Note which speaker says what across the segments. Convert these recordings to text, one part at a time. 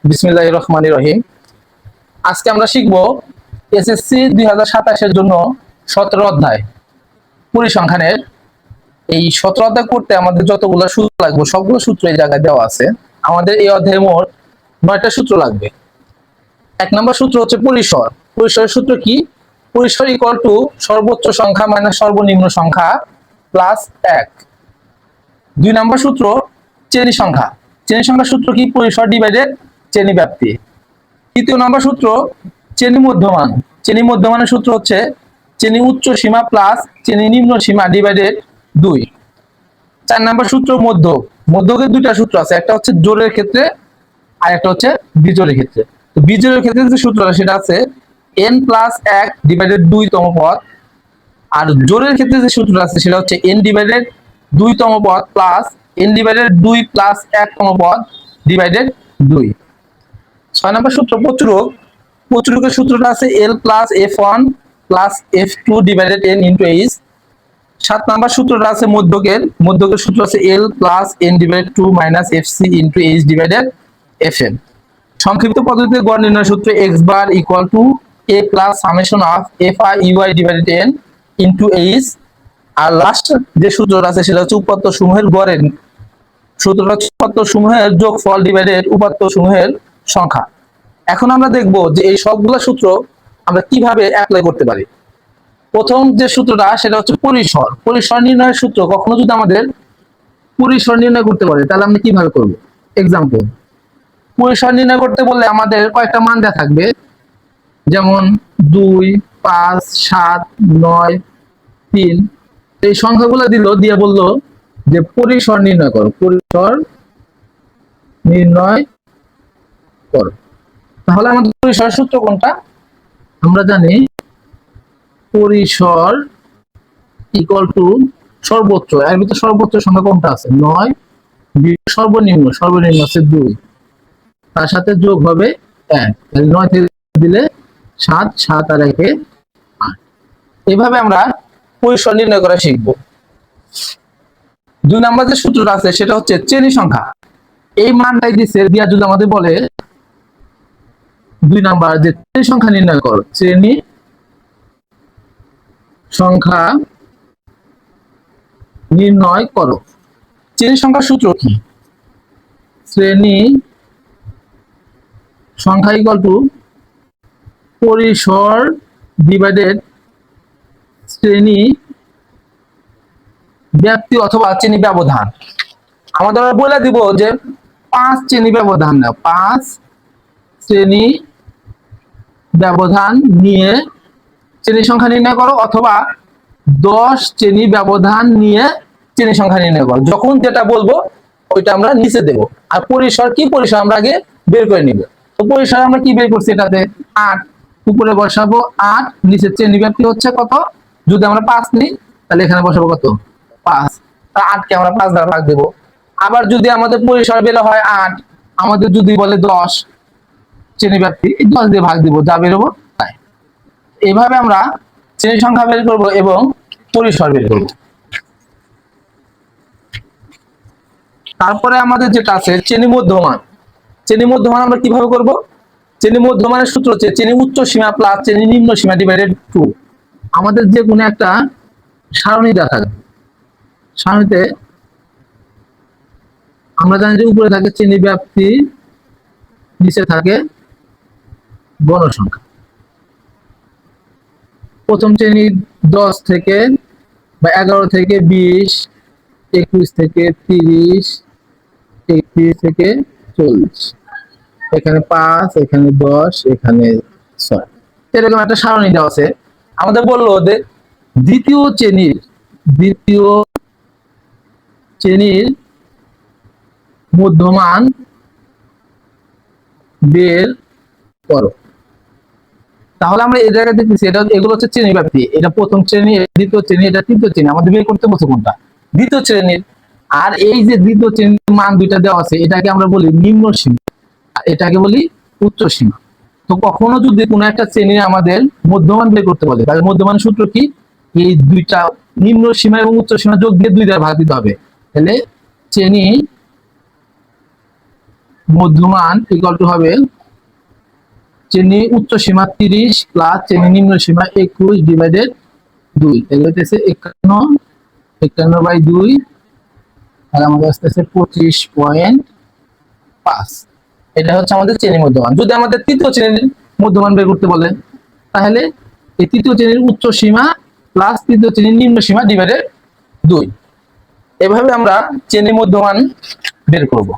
Speaker 1: বিসমিল্লাহির রহমানির রহিম। আজকে আমরা শিখব এসএসসি 2027 এর জন্য 17 অধ্যায় পরিসংখ্যানের। এই 17 অধ্যায় করতে আমাদের যতগুলো সূত্র লাগবে সবগুলো সূত্র এই জায়গায় দেওয়া আছে। আমাদের এই অধ্যায়ে মোট 9টা সূত্র লাগবে। এক নম্বর সূত্র হচ্ছে পরিসর। পরিসরের সূত্র কি? পরিসর ইকুয়াল টু সর্বোচ্চ সংখ্যা মাইনাস সর্বনিম্ন সংখ্যা প্লাস 1। 2 নম্বর সূত্র শ্রেণী সংখ্যা। শ্রেণী সংখ্যার সূত্র কি? পরিসর ডিভাইডেড শ্রেণী ব্যাপ্তি। 3য় নম্বর সূত্র শ্রেণী মধ্যমান। শ্রেণী মধ্যমানের সূত্র হচ্ছে শ্রেণী উচ্চ সীমা প্লাস শ্রেণী নিম্ন সীমা ডিভাইডেড 2। 4 নম্বর সূত্র মধ্যক। মধ্যকের দুইটা সূত্র আছে, একটা হচ্ছে জোড়ের ক্ষেত্রে আর একটা হচ্ছে বিজোড়ের ক্ষেত্রে। তো বিজোড়ের ক্ষেত্রে যে সূত্রটা সেটা আছে n প্লাস 1 ডিভাইডেড 2 তম পদ, আর জোড়ের ক্ষেত্রে যে সূত্রটা আছে সেটা হচ্ছে n ডিভাইডেড 2 তম পদ প্লাস n ডিভাইডেড 2 প্লাস 1 তম পদ ডিভাইডেড 2। 6 নম্বর সূত্র প্রচুরক। প্রচুরকের সূত্রটা আছে l plus f1 plus f2 divided n into h। 7 নম্বর সূত্রটা আছে মধ্যকের। মধ্যকের সূত্র আছে l plus n divided 2 minus fc into h divided fn। সংক্ষিপ্ত পদ্ধতিতে গড় নির্ণয় সূত্র x bar equal to a plus summation of fi ey divided n into h। আর লাস্ট যে সূত্রটা আছে সেটা হচ্ছে উপাত্ত সমূহের গড়ের সূত্রটা হচ্ছে উপাত্ত সমূহের যোগফল ডিভাইডেড উপাত্ত সমূহের সংখ্যা। এখন আমরা দেখব যে এই সবগুলো সূত্র আমরা কিভাবে অ্যাপ্লাই করতে পারি। প্রথম যে সূত্রটা সেটা হচ্ছে পরিসর। পরিসর নির্ণয়ের সূত্র কখনো যদি আমাদের পরিসর নির্ণয় করতে পারে তাহলে আমরা কিভাবে করব। এক্সাম্পল, পরিসর নির্ণয় করতে বললে আমাদের কয়েকটা মান দেওয়া থাকবে, যেমন 2, 5, 7, 9, 3। এই সংখ্যাগুলো দিয়ে বললো যে পরিসর নির্ণয় করো, পরিসর নির্ণয় করো। তাহলে আমাদের পরিসর সূত্র কোনটা? আমরা জানি পরিসর ইকুয়াল টু সর্বোচ্চ। এর ভিতরে সর্বোচ্চ সংখ্যা কোনটা আছে? 9। সর্বনিম্ন আছে 2, তার সাথে যোগ হবে 1। 9 থেকে দিলে 7, 7 আর 1 8। এইভাবে আমরা পরিসর নির্ণয় করা শিখব। 2 নম্বর যে সূত্রটা আছে সেটা হচ্ছে শ্রেণী সংখ্যা। এই মানটাই দিচ্ছে দিয়া যদি আমাদের বলে 2 নাম্বার যে শ্রেণী সংখ্যা নির্ণয় করো, শ্রেণী সংখ্যা নির্ণয় করো। শ্রেণী সংখ্যার সূত্র কি? শ্রেণী সংখ্যা ইকুয়াল টু পরিসর ডিভাইডেড শ্রেণী ব্যাপ্তি অথবা শ্রেণী ব্যবধান। আমাদের বলে দিব যে 5 শ্রেণী ব্যবধান না, 5 শ্রেণী ব্যবধান নিয়ে শ্রেণী সংখ্যা নির্ণয় করো, অথবা 10 শ্রেণী ব্যবধান নিয়ে শ্রেণী সংখ্যা নির্ণয় করো। যখন যেটা বলবো ওইটা আমরা নিচে দেব। আর পরিসর কি? পরিসর আমরা আগে বের করে নিব। তো পরিসর আমরা কি বের করছি? এটাতে 8 উপরে বসাবো 8, নিচে শ্রেণী ব্যাপ্তি হচ্ছে কত? যদি আমরা 5 নিই তাহলে এখানে বসাবো কত? 5। আর 8 কে আমরা 5 দ্বারা ভাগ দেব। আবার যদি আমাদের পরিসর বের হয় 8, আমাদের যদি বলে 10 শ্রেণী ব্যাপ্তি, 10 দিয়ে ভাগ দিব, যা বেরোবো তাই। এইভাবে আমরা শ্রেণী সংখ্যা বের করব এবং পরিসর বের করব। তারপরে আমাদের যেটা আছে শ্রেণী মধ্যমান। শ্রেণী মধ্যমান আমরা কিভাবে করব? শ্রেণী মধ্যমানের সূত্র হচ্ছে শ্রেণী উচ্চ সীমা প্লাস শ্রেণী নিম্ন সীমা ডিভাইডেড 2। আমাদের যে কোনো একটা সারণী দেওয়া থাকবে, সারণীতে আমরা জানি যে উপরে থাকে শ্রেণী ব্যাপ্তি, নিচে থাকে গণসংখ্যা। প্রথম শ্রেণী 10 থেকে বা 11 থেকে 20, 21 থেকে 30, 31 থেকে 40, এখানে 5, এখানে 10, এখানে 6। এরকম একটা সারণী দেওয়া আছে। আমাদের বললো যে দ্বিতীয় শ্রেণীর মধ্যমান বের করো। তাহলে আমরা এই জায়গায় দেখতেছি এটা এগুলো হচ্ছে শ্রেণী ব্যাপ্তি। এটা প্রথম শ্রেণী, দ্বিতীয় শ্রেণী, এটা তৃতীয় শ্রেণী। আমাদের বের করতে বলছে কোনটা? দ্বিতীয় শ্রেণীর। আর এই যে দ্বিতীয় শ্রেণীর মান দুইটা দেওয়া আছে এটাকে আমরা বলি নিম্ন সীমা, এটাকে বলি উচ্চ সীমা। তো কখনো যদি কোনো একটা শ্রেণীর আমাদের মধ্যমান বের করতে বলে তাহলে মধ্যমান সূত্র কি? এই দুইটা নিম্ন সীমা এবং উচ্চ সীমা যোগ দিয়ে 2 দ্বারা ভাগ দিতে হবে। তাহলে শ্রেণী মধ্যমান ইকুয়াল টু হবে শ্রেণী উচ্চ সীমা 30 প্লাস শ্রেণী নিম্ন সীমা 21 ডিভাইডেড 2, এগুলো হচ্ছে 51/2, আর আমাদের আসতেছে 25.5। এটা হচ্ছে আমাদের শ্রেণী মধ্যমান। যদি আমাদের তৃতীয় শ্রেণীর মধ্যমান বের করতে বলে, তাহলে এই তৃতীয় শ্রেণীর উচ্চ সীমা প্লাস তৃতীয় শ্রেণীর নিম্ন সীমা ডিভাইডেড 2, এভাবে আমরা শ্রেণী মধ্যমান বের করব।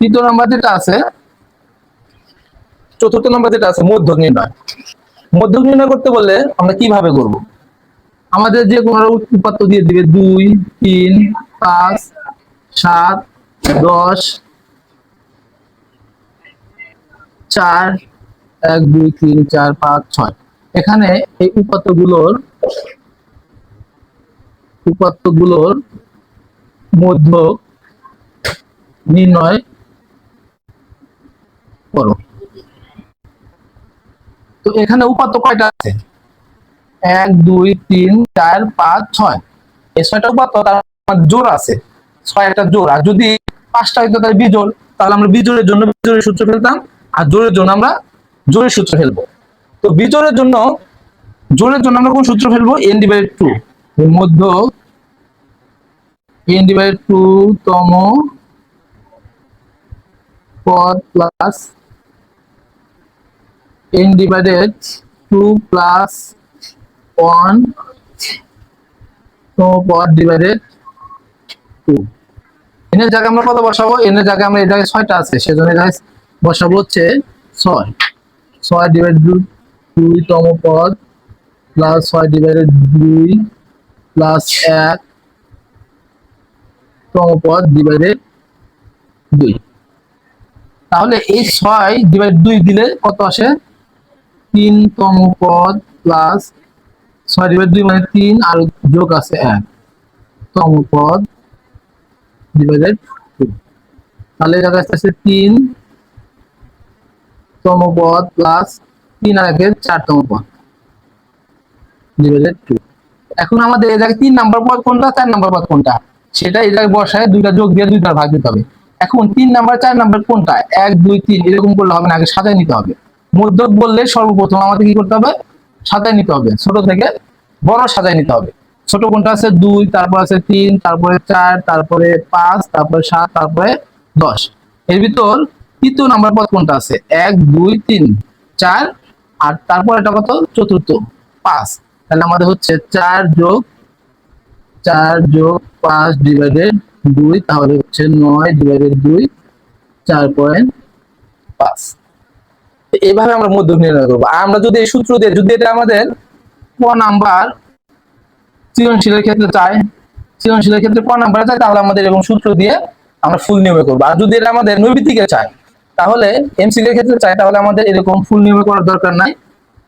Speaker 1: তৃতীয় নাম্বার যেটা আছে, চতুর্থ নাম্বার যেটা আছে মধ্যক নির্ণয়। মধ্যক নির্ণয় করতে বললে আমরা কিভাবে করব? আমাদের যে কোনো উপাত্ত দিয়ে দিবে 2, 3, 5, 7, 10, 4, 1, 2, 3, 4, 5, 6। এখানে এই উপাত্তগুলোর মধ্যক নির্ণয় করো। তো এখানে উপাত্ত কয়টা আছে? 1, 2, 3, 4, 5, 6। এই 6টা উপাত্ত তার জোড় আছে, 6 একটা জোড়। আর যদি 5টা হইতো তাহলে বিজোড়, তাহলে আমরা বিজোড়ের জন্য বিজোড়ের সূত্র ফেলতাম, আর জোড়ের জন্য আমরা জোড়ের সূত্র ফেলবো। তো বিজোড়ের জন্য আমরা কোন সূত্র ফেলবো? n/2। মধ্যক n/2 তম পদ প্লাস n/2 প্লাস 1 তম পদ ডিভাইডেড 2। n এর জায়গায় আমরা কত বসাবো? n এর জায়গায় আমরা এই জায়গায় 6টা আছে, সেজন্য এই জায়গায় বসাবো হচ্ছে 6। 6/2 তম পদ প্লাস 6/2 প্লাস 1 তম পদ ডিভাইডেড 2। তাহলে এই 6/2 দিলে কত আসে? 3 তম পদ প্লাস 6/2 মানে 3, আর যোগ আছে 1 তম পদ ডিভাইডেড 2। তাহলে এটা আসছে 3 তম পদ প্লাস 3 আর 1 4 তম পদ ডিভাইডেড 2। এখন আমাদের এই জায়গায় 3 নাম্বার পদ কোনটা, 4 নাম্বার পদ কোনটা, সেটা এই জায়গায় বসায় দুইটা যোগ দিয়ে দুইটা ভাগ দিতে হবে। এখন 3 নাম্বার 4 নাম্বার কোনটা, 1, 2, 3 এরকম করলে হবে না, আগে সাজায় নিতে হবে। মধ্যক বললে সর্বপ্রথম আমাদের কি করতে হবে? সাজায় নিতে হবে, ছোট থেকে বড় সাজায় নিতে হবে। ছোট কোনটা আছে? 2, তারপর আছে 3, তারপরে 4, তারপরে 5, তারপরে 7, তারপরে 10। এর ভিতর তৃতীয় নাম্বার পদ কোনটা আছে? 1, 2, 3, 4, আর তারপর এটা কত? চতুর্থ 5। তাহলে আমাদের হচ্ছে 4 যোগ 5 ডিভাইডেড 2, তাহলে হচ্ছে 9/2 4.5। এইভাবে আমরা মধ্যক নির্ণয় করবো। আর আমরা যদি এই সূত্র দিয়ে, যদি এটা আমাদের ক নাম্বার সৃজনশীলের ক্ষেত্রে চাই, সৃজনশীলের ক্ষেত্রে ক নাম্বার চাই, তাহলে আমাদের এরকম সূত্র দিয়ে আমরা ফুল নিয়মে করবো। আর যদি এটা আমাদের নৈবিত্তিকে চাই, তাহলে এমসিকিউর ক্ষেত্রে চাই, তাহলে আমাদের এরকম ফুল নিয়মে করার দরকার নাই।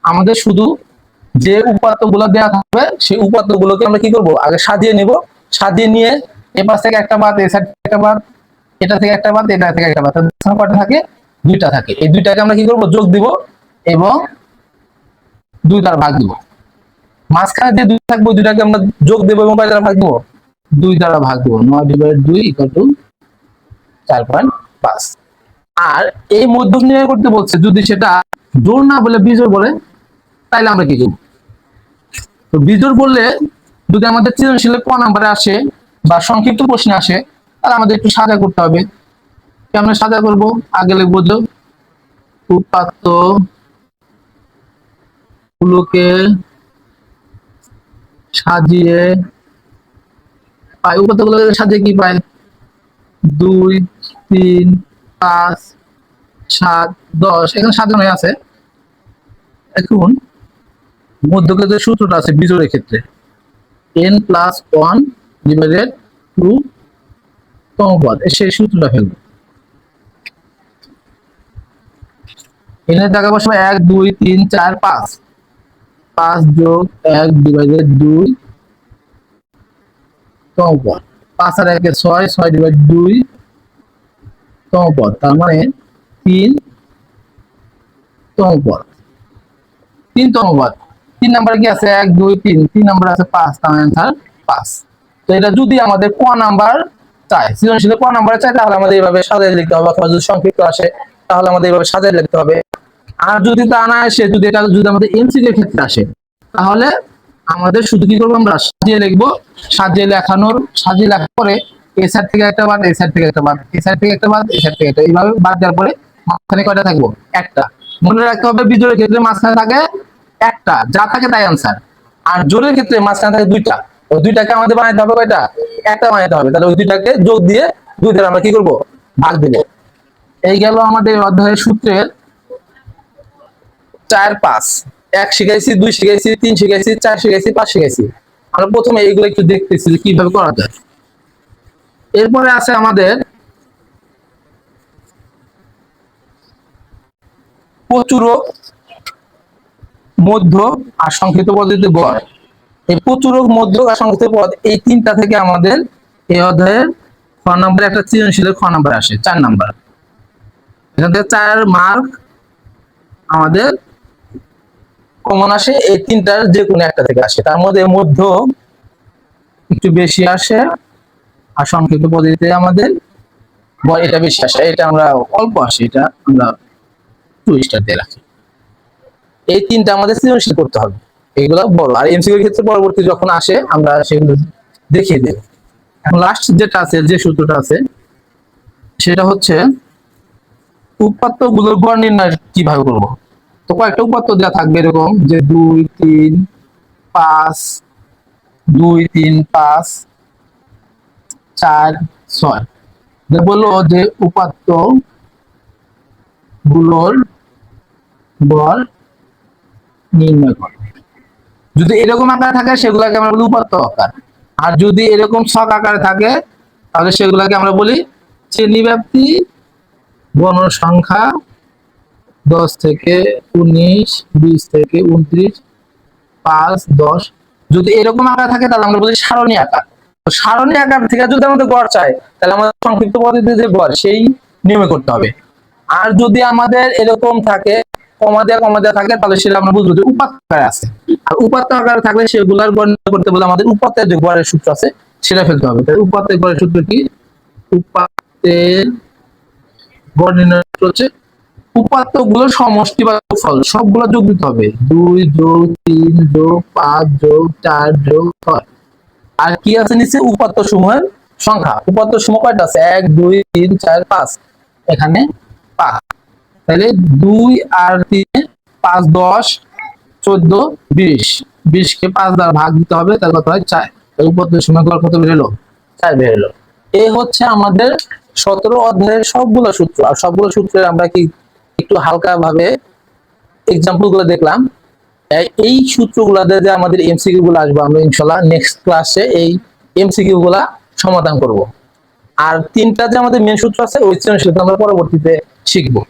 Speaker 1: আমাদের শুধু যে উপাত্তগুলো দেওয়া থাকবে সেই উপাত্তগুলোকে আমরা কি করব? আগে সাজিয়ে নিব। সাজিয়ে নিয়ে এ পাশ থেকে একটা বাদ, এই সাইড থেকে একটা বাদ, এটা থেকে একটা বাদ, এটা থেকে একটা বাদ, কয়টা থাকে? 2টা থাকে। এই 2টাকে আমরা কি করব? যোগ দিব এবং 2 দ্বারা ভাগ দিব। মাঝখানে যে 2 থাকবে 2টাকে আমরা যোগ দেব এবং কয় দ্বারা ভাগ দিব? 2 দ্বারা ভাগ দিব। 9/2 = 4.5। আর এই মধ্যক নির্ণয় করতে বলছে, যদি সেটা জোড় না বলে বিজোড় বলে, তাইলে আমরা কি করব? তো বিজোড় বললে যদি আমাদের সৃজনশীলে ক নাম্বারে আসে বা সংক্ষিপ্ত প্রশ্নে আসে, তাহলে আমাদের একটু সাজা করতে হবে। কেমন সাজা করব? আগে লিখবো যে উপাত্ত গুলোকে সাজিয়ে পাই। উপাত্ত গুলোকে সাজিয়ে কি পাই? 2, 3, 5, 7, 10 এখানে সাজানো আছে। এখন মধ্যকের যে সূত্রটা আছে বিজোড়ের ক্ষেত্রে, n+1/2 তম পদ, সেই সূত্রটা ফেলবো। n এর জায়গায় বসাবো 1, 2, 3, 4, 5। 5 যোগ 1/2 তম পদ, 5 আর 1 6, 6/2 তম পদ, তার মানে 3 তম পদ। 3 তম পদ। 3 নাম্বার কি আছে? 1, 2, 3 নাম্বার আছে 5, তার অ্যান্সার 5। তো এটা যদি আমাদের ক নাম্বার চায়, সৃজনশীলে ক নাম্বারে চায়, তাহলে আমাদের এইভাবে সাজিয়ে লিখতে হবে, অথবা যদি সংক্ষিপ্ত আসে তাহলে আমাদের এইভাবে সাজিয়ে লিখতে হবে। আর যদি তা না আসে, যদি এটা যদি আমাদের এমসিকিউ ক্ষেত্রে আসে, তাহলে আমাদের শুধু কি করবো, আমরা সাজিয়ে লিখবো। সাজিয়ে লেখার পরে এই সাইড থেকে একটা বাদ, এই সাইড থেকে একটা বাদ, এই সাইড থেকে একটা বাদ, এই সাইড থেকে একটা, এইভাবে বাদ দেওয়ার পরে মাঝখানে কয়টা থাকবো, একটা। মনে রাখতে হবে বিজোড়ের ক্ষেত্রে মাঝখানে থাকে একটা, যা থাকে তাই আনসার। আর জোরের ক্ষেত্রে মাঝখানে থাকে দুইটা, ওই দুইটাকে আমাদের বানাইতে হবে কয়টা, একটা বানাইতে হবে। তাহলে ওই দুইটাকে যোগ দিয়ে দুই দ্বারা আমরা কি করবো, ভাগ দিব। এই গেল আমাদের অধ্যায়ের সূত্রের 4, 5। 1 শিখাইছি, 2 শিখাইছি, 3 শিখাইছি, 4 শিখাইছি, 5 শিখাইছি। আমরা প্রথমে এইগুলো একটু দেখতেছি যে কিভাবে করা যায়। এরপরে আছে আমাদের প্রচুরক, মধ্য আর সংক্ষিপ্ত পদ্ধতিতে গড়। এই প্রচুরক, মধ্যক আর সংক্ষিপ্ত পদ, এই তিনটা থেকে আমাদের এই অধ্যায়ের খ নম্বরে একটা সৃজনশীলের খ নম্বর আসে, 4 নাম্বার। এখান থেকে 4 মার্ক আমাদের কমন আসে, এই তিনটার যে কোনো একটা থেকে আসে। তার মধ্যে মধ্য একটু বেশি আসে, আর সংক্ষিপ্ত পদ্ধতিতে আমাদের এটা বেশি আসে, এটা আমরা অল্প আসে, এটা আমরা 2 স্টার দিয়ে রাখি। এই তিনটা আমাদের সৃজনশীল করতে হবে, এইগুলো বড়। আর এমসিকিউর ক্ষেত্রে পরবর্তী যখন আসে আমরা সেগুলো দেখিয়ে দেব। এখন লাস্ট যেটা আছে, যে সূত্রটা আছে, সেটা হচ্ছে উৎপাদ্য গুলোর গড় নির্ণয় কিভাবে করব। তো কয়েকটা উপাত্ত দেওয়া থাকবে এরকম, যে 2, 3, 5, 2, 3, 5, 4, 6। বললো যে উপাত্ত গুলোর গড় নির্ণয় কর। যদি এরকম আকারে থাকে সেগুলোকে আমরা বলি উপাত্ত আকার, আর যদি এরকম ছক আকারে থাকে তাহলে সেগুলোকে আমরা বলি শ্রেণীব্যাপ্তি, গণসংখ্যা 10 থেকে 19, 20 থেকে 29, 5, 10। যদি এরকম আকার থাকে তাহলে আমরা বলি সারণী আকার। তো সারণী আকার থেকে যদি আমাদের গড় চাই, তাহলে আমাদের সংক্ষিপ্ত পদ্ধতিতে যে গড় সেই নিয়মে করতে হবে। আর যদি আমাদের এরকম থাকে, কমা দেওয়া থাকে, তাহলে সেটা আমরা বুঝবো যে উপাত্ত আকারে আছে। আর উপাত্ত আকারে থাকলে সেগুলার গণনা করতে বলে আমাদের উপাত্তের যে গড়ের সূত্র আছে সেটা ফেলতে হবে। তাই উপাত্তের গড়ের সূত্র কি, উপাত্তের গড় নির্ণয় হচ্ছে উপাত্ত গুলোর সমষ্টি বা ফল সবগুলো যোগ দিতে হবে। 2 যোগ 3 যোগ 5 যোগ 4 যোগ 6। আর কি আছে নিচে, উপাত্ত সমূহের সংখ্যা। উপাত্ত সমূহ কয়টা আছে, 1, 2, 3, 4, 5, এখানে 5। তাহলে 2 আর 3, 5, 10, 14, 20। 20 কে 5 দ্বারা ভাগ দিতে হবে, তার কত হয় 4। উপাত্ত সমূহ কত বের হলো, 4 বের হলো। এই হচ্ছে আমাদের 17 অধ্যায়ের সবগুলো সূত্র। আর সবগুলো সূত্রে আমরা কি একটু হালকা ভাবে এক্সাম্পল গুলো দেখলাম। এই সূত্রগুলোতে যে আমাদের এমসিকিউ গুলো আসবে, আমরা ইনশাআল্লাহ নেক্সট ক্লাসে এই এমসিকিউ গুলা সমাধান করব। আর তিনটা যে আমাদের মেন সূত্র আছে ওই সৃজনশীলতা আমরা পরবর্তীতে শিখবো।